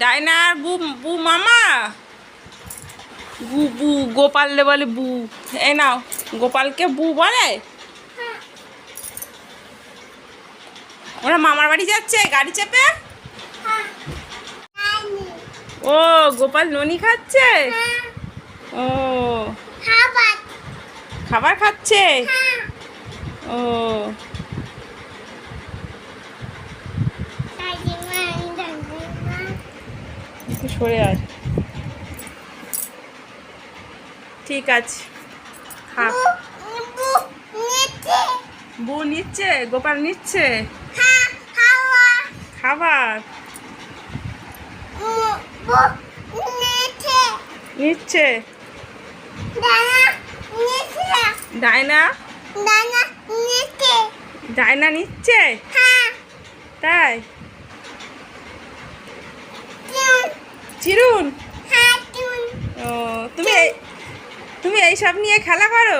Dyna আর বু বু মামা বু বু গোপাললে বলে বু। এই নাও, গোপালকে বু বলে। ওরা মামার বাড়ি যাচ্ছে গাড়ি চেপে। ও গোপাল ননি খাচ্ছে। ও খাবার খাচ্ছে। ও সরে আয়। ঠিক আছে, খা। বউ নিচ্ছে, গোপাল নিচ্ছে খাবার। নিচ্ছে ডাইনা, ডাইনা নিচ্ছে তাই। চিরুন, ও তুমি তুমি এইসব নিয়ে খেলা করো।